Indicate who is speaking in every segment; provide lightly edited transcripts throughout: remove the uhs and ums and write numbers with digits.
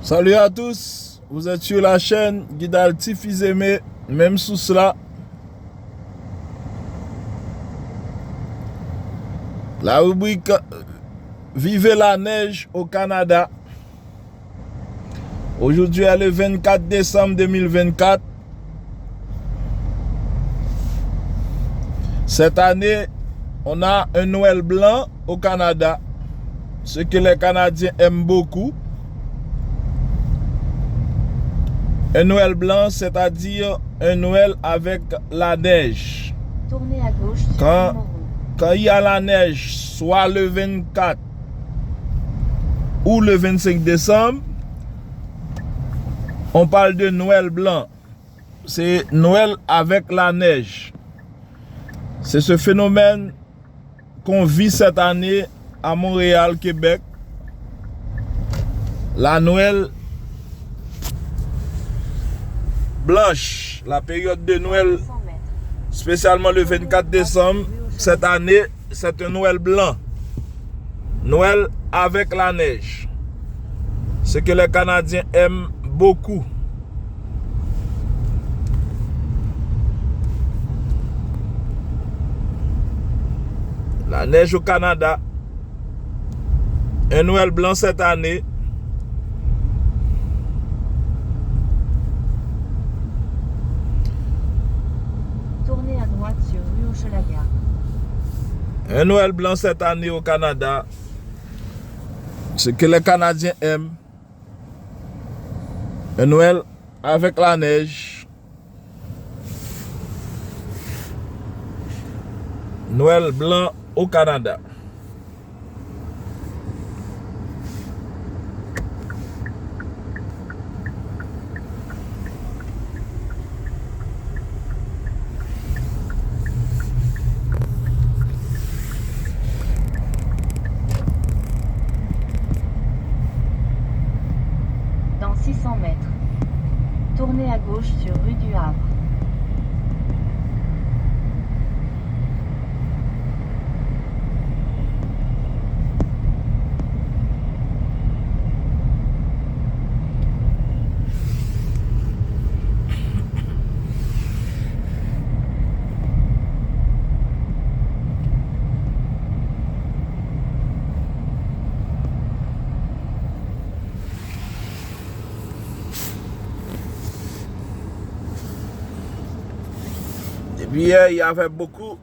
Speaker 1: Salut à tous, vous êtes sur la chaîne Guidal Tifizeme, même sous cela. La rubrique Vivez la neige au Canada. Aujourd'hui est le 24 décembre 2024. Cette année, on a un Noël blanc au Canada, ce que les Canadiens aiment beaucoup. Un Noël blanc, c'est-à-dire un Noël avec la neige.
Speaker 2: Tournez à gauche sur
Speaker 1: Quand il y a la neige, soit le 24 ou le 25 décembre, on parle de Noël blanc. C'est Noël avec la neige. C'est ce phénomène qu'on vit cette année à Montréal, Québec. La Noël blanche, la période de Noël, spécialement le 24 décembre, cette année, c'est un Noël blanc. Noël avec la neige. Ce que les Canadiens aiment beaucoup. La neige au Canada. Un Noël blanc cette année.
Speaker 2: Tournez à droite sur rue Hochelaga.
Speaker 1: Un Noël blanc cette année au Canada. Ce que les Canadiens aiment. Un Noël avec la neige. Noël blanc au Canada.
Speaker 2: Dans 600 mètres, tournez à gauche sur rue du Havre.
Speaker 1: Et puis hier, il y avait beaucoup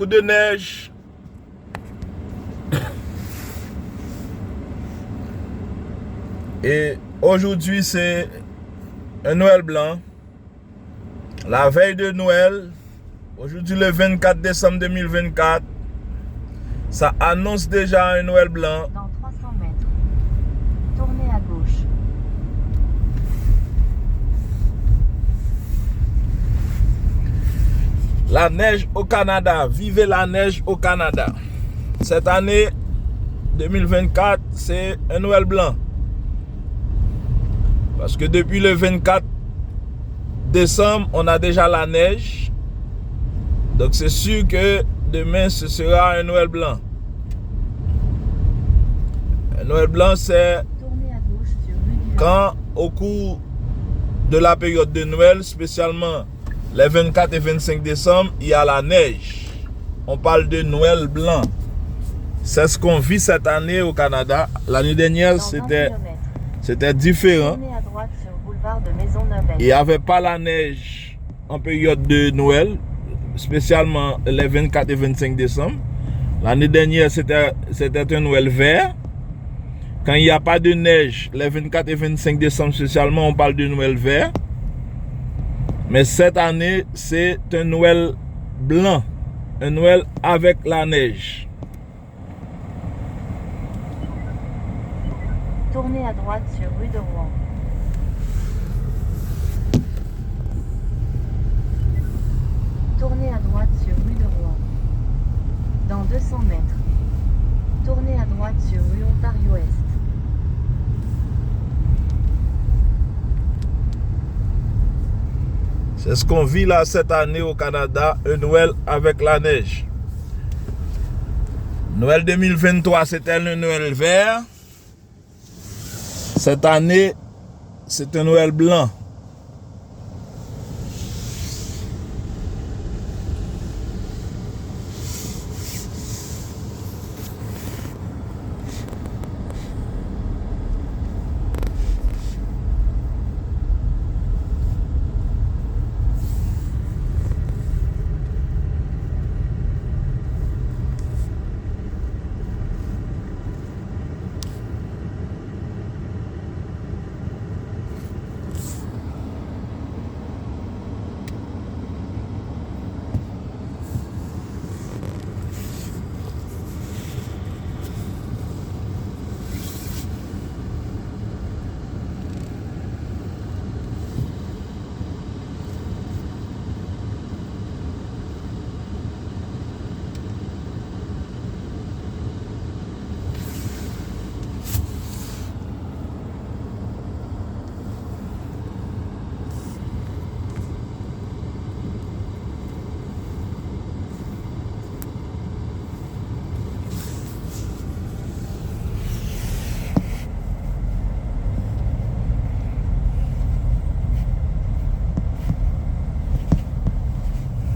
Speaker 1: de neige. Et aujourd'hui, c'est un Noël blanc. La veille de Noël, aujourd'hui le 24 décembre 2024, ça annonce déjà un Noël blanc.
Speaker 2: Dans 300 mètres, tournez à gauche.
Speaker 1: La neige au Canada. Vivez la neige au Canada. Cette année 2024, c'est un Noël blanc. Parce que depuis le 24 décembre, on a déjà la neige. Donc c'est sûr que demain, ce sera un Noël blanc. Un Noël blanc, c'est
Speaker 2: Tournez à gauche sur rue du Havre.
Speaker 1: quand au cours de la période de Noël, spécialement les 24 et 25 décembre, il y a la neige. On parle de Noël blanc. C'est ce qu'on vit cette année au Canada. L'année dernière,
Speaker 2: Dans 20
Speaker 1: c'était différent.
Speaker 2: tournez à droite sur boulevard de Maisonneuve.
Speaker 1: Il n'y avait pas la neige en période de Noël, spécialement les 24 et 25 décembre. L'année dernière, c'était un Noël vert. Quand il n'y a pas de neige, les 24 et 25 décembre spécialement, on parle de Noël vert. Mais cette année, c'est un Noël blanc. Un Noël avec la neige.
Speaker 2: Tournez à droite sur rue de Rouen. Tournez à droite sur rue de Rouen. Dans 200 mètres, tournez à droite sur rue Ontario-Est.
Speaker 1: C'est ce qu'on vit là cette année au Canada, un Noël avec la neige. Noël 2023, c'était le Noël vert. Cette année, c'est un Noël blanc.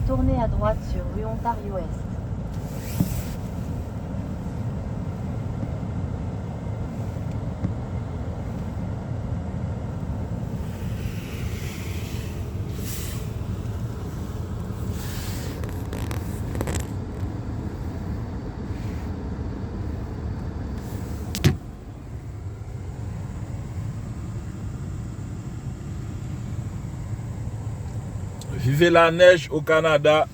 Speaker 2: Tournez à droite sur rue Ontario-Est.
Speaker 1: Vivez la neige au Canada.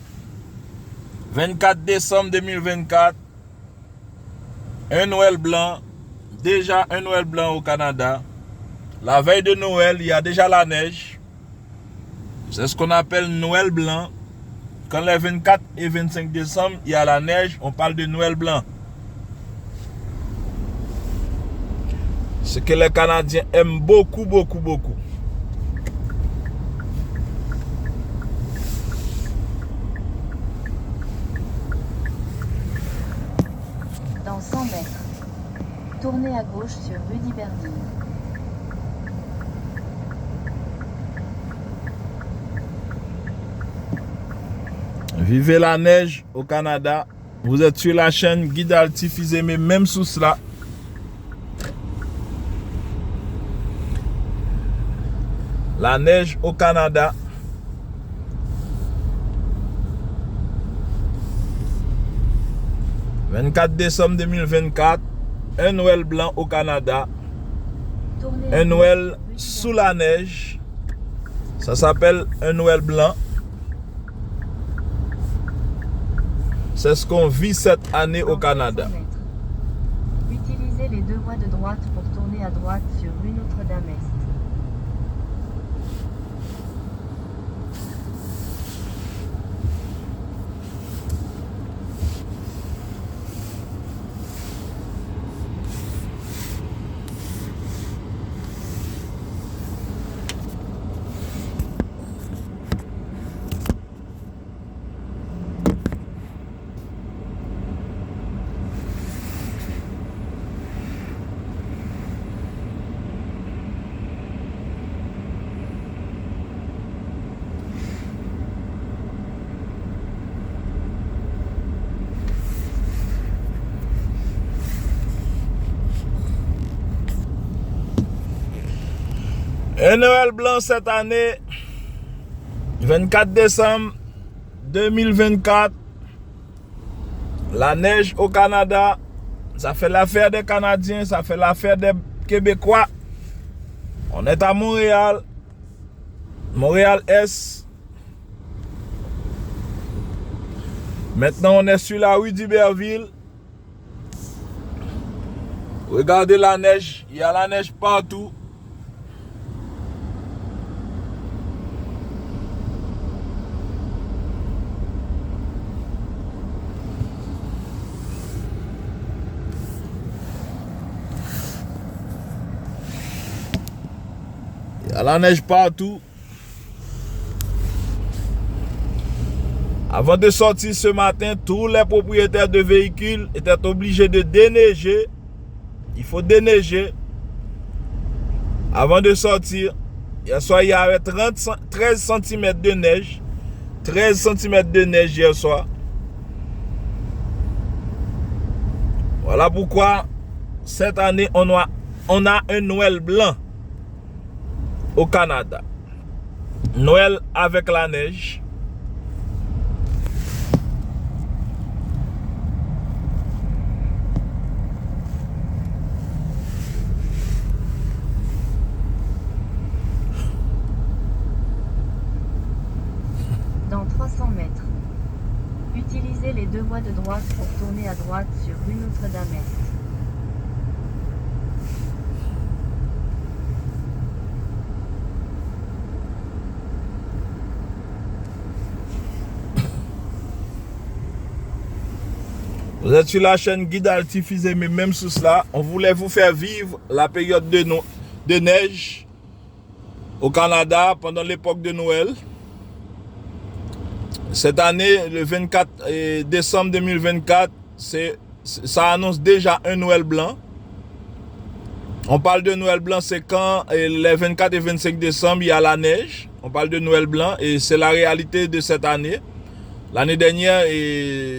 Speaker 1: 24 décembre 2024. Un Noël blanc. Déjà un Noël blanc au Canada. La veille de Noël, il y a déjà la neige. C'est ce qu'on appelle Noël blanc. Quand les 24 et 25 décembre, il y a la neige, on parle de Noël blanc. Ce que les Canadiens aiment beaucoup, beaucoup, beaucoup.
Speaker 2: Dans 100 mètres, tournez à gauche sur rue d'Iberville.
Speaker 1: Vivez la neige au Canada. Vous êtes sur la chaîne Guide Altifizé, mais même sous cela. La neige au Canada. « 24 décembre 2024, un Noël blanc au Canada, un Noël sous la neige, ça s'appelle un Noël blanc. C'est ce qu'on vit cette année au Canada.
Speaker 2: Utilisez les deux voies de droite pour tourner à droite sur rue Notre-Dame-Est.
Speaker 1: Un Noël blanc cette année, 24 décembre 2024. La neige au Canada, ça fait l'affaire des Canadiens, ça fait l'affaire des Québécois. On est à Montréal, Montréal-Est. Maintenant, on est sur la rue d'Iberville. Regardez la neige, il y a la neige partout. Il y a la neige partout. Avant de sortir ce matin, tous les propriétaires de véhicules étaient obligés de déneiger. Il faut déneiger. Avant de sortir, hier soir, il y avait 13 cm de neige. 13 cm de neige hier soir. Voilà pourquoi cette année, on a un Noël blanc au Canada. Noël avec la neige.
Speaker 2: Dans 300 mètres, utilisez les deux voies de droite pour tourner à droite sur rue Notre-Dame-Est.
Speaker 1: Vous êtes sur la chaîne Guide Altifizé, mais même sous cela, on voulait vous faire vivre la période de neige au Canada pendant l'époque de Noël. Cette année, le 24 décembre 2024, ça annonce déjà un Noël blanc. On parle de Noël blanc, c'est quand les 24 et 25 décembre, il y a la neige. On parle de Noël blanc et c'est la réalité de cette année. L'année dernière,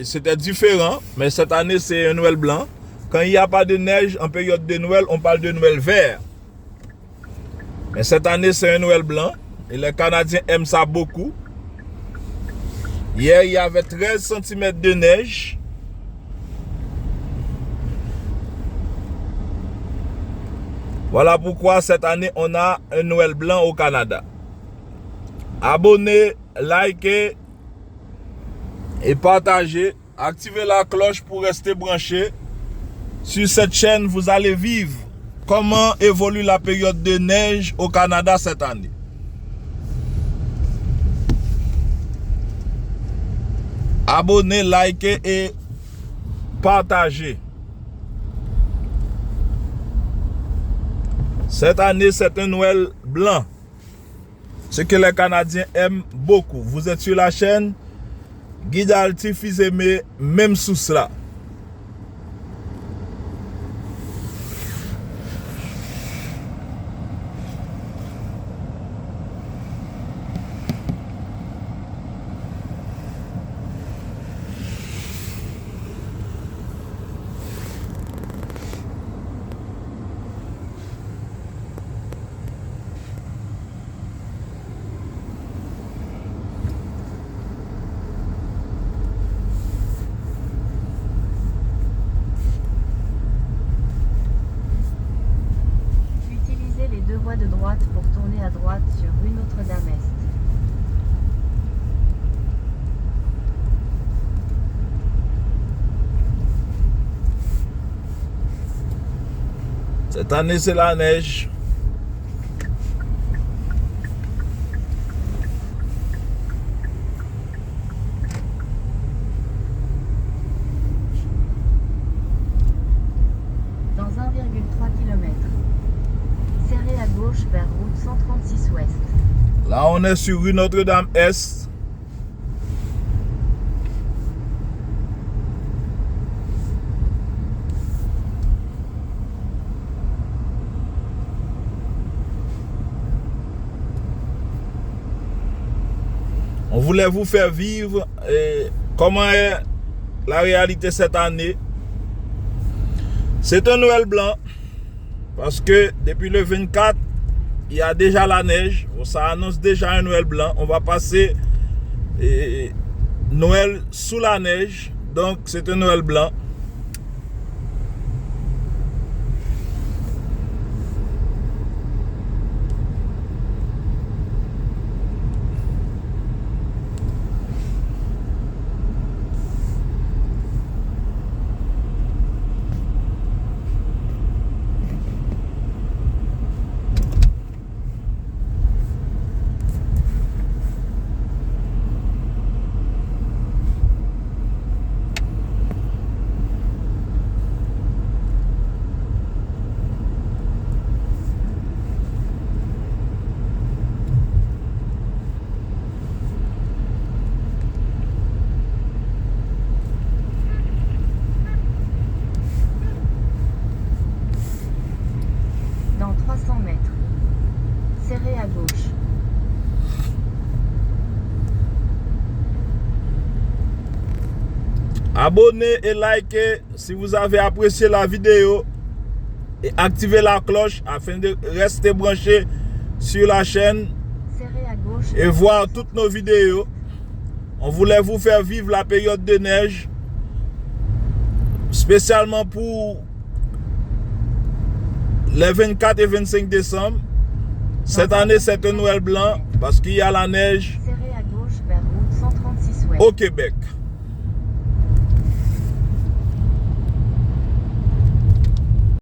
Speaker 1: c'était différent, mais cette année, c'est un Noël blanc. Quand il n'y a pas de neige en période de Noël, on parle de Noël vert. Mais cette année, c'est un Noël blanc et les Canadiens aiment ça beaucoup. Hier, il y avait 13 cm de neige. Voilà pourquoi cette année, on a un Noël blanc au Canada. Abonnez, likez et partagez. Activez la cloche pour rester branché. Sur cette chaîne, vous allez vivre comment évolue la période de neige au Canada cette année. Abonnez, likez et partagez. Cette année, c'est un Noël blanc. Ce que les Canadiens aiment beaucoup. Vous êtes sur la chaîne Guide Altifizé, mais même sous cela.
Speaker 2: Deux voies de droite pour tourner à droite sur rue Notre-Dame-Est.
Speaker 1: Cette année, c'est la neige.
Speaker 2: Dans 1,3 km. Serrez à gauche vers route 136 ouest.
Speaker 1: Là, on est sur rue Notre-Dame-Est. On voulait vous faire vivre comment est la réalité cette année. C'est un Noël blanc. Parce que depuis le 24, il y a déjà la neige. Ça annonce déjà un Noël blanc. On va passer Noël sous la neige. Donc c'est un Noël blanc. Abonnez et likez si vous avez apprécié la vidéo. Et activez la cloche afin de rester branché sur la chaîne
Speaker 2: Serrez à gauche.
Speaker 1: et voir toutes nos vidéos. On voulait vous faire vivre la période de neige, spécialement pour les 24 et 25 décembre. Cette année, c'est un Noël blanc parce qu'il y a la neige
Speaker 2: Serrez à gauche vers route 136 ouest.
Speaker 1: au Québec.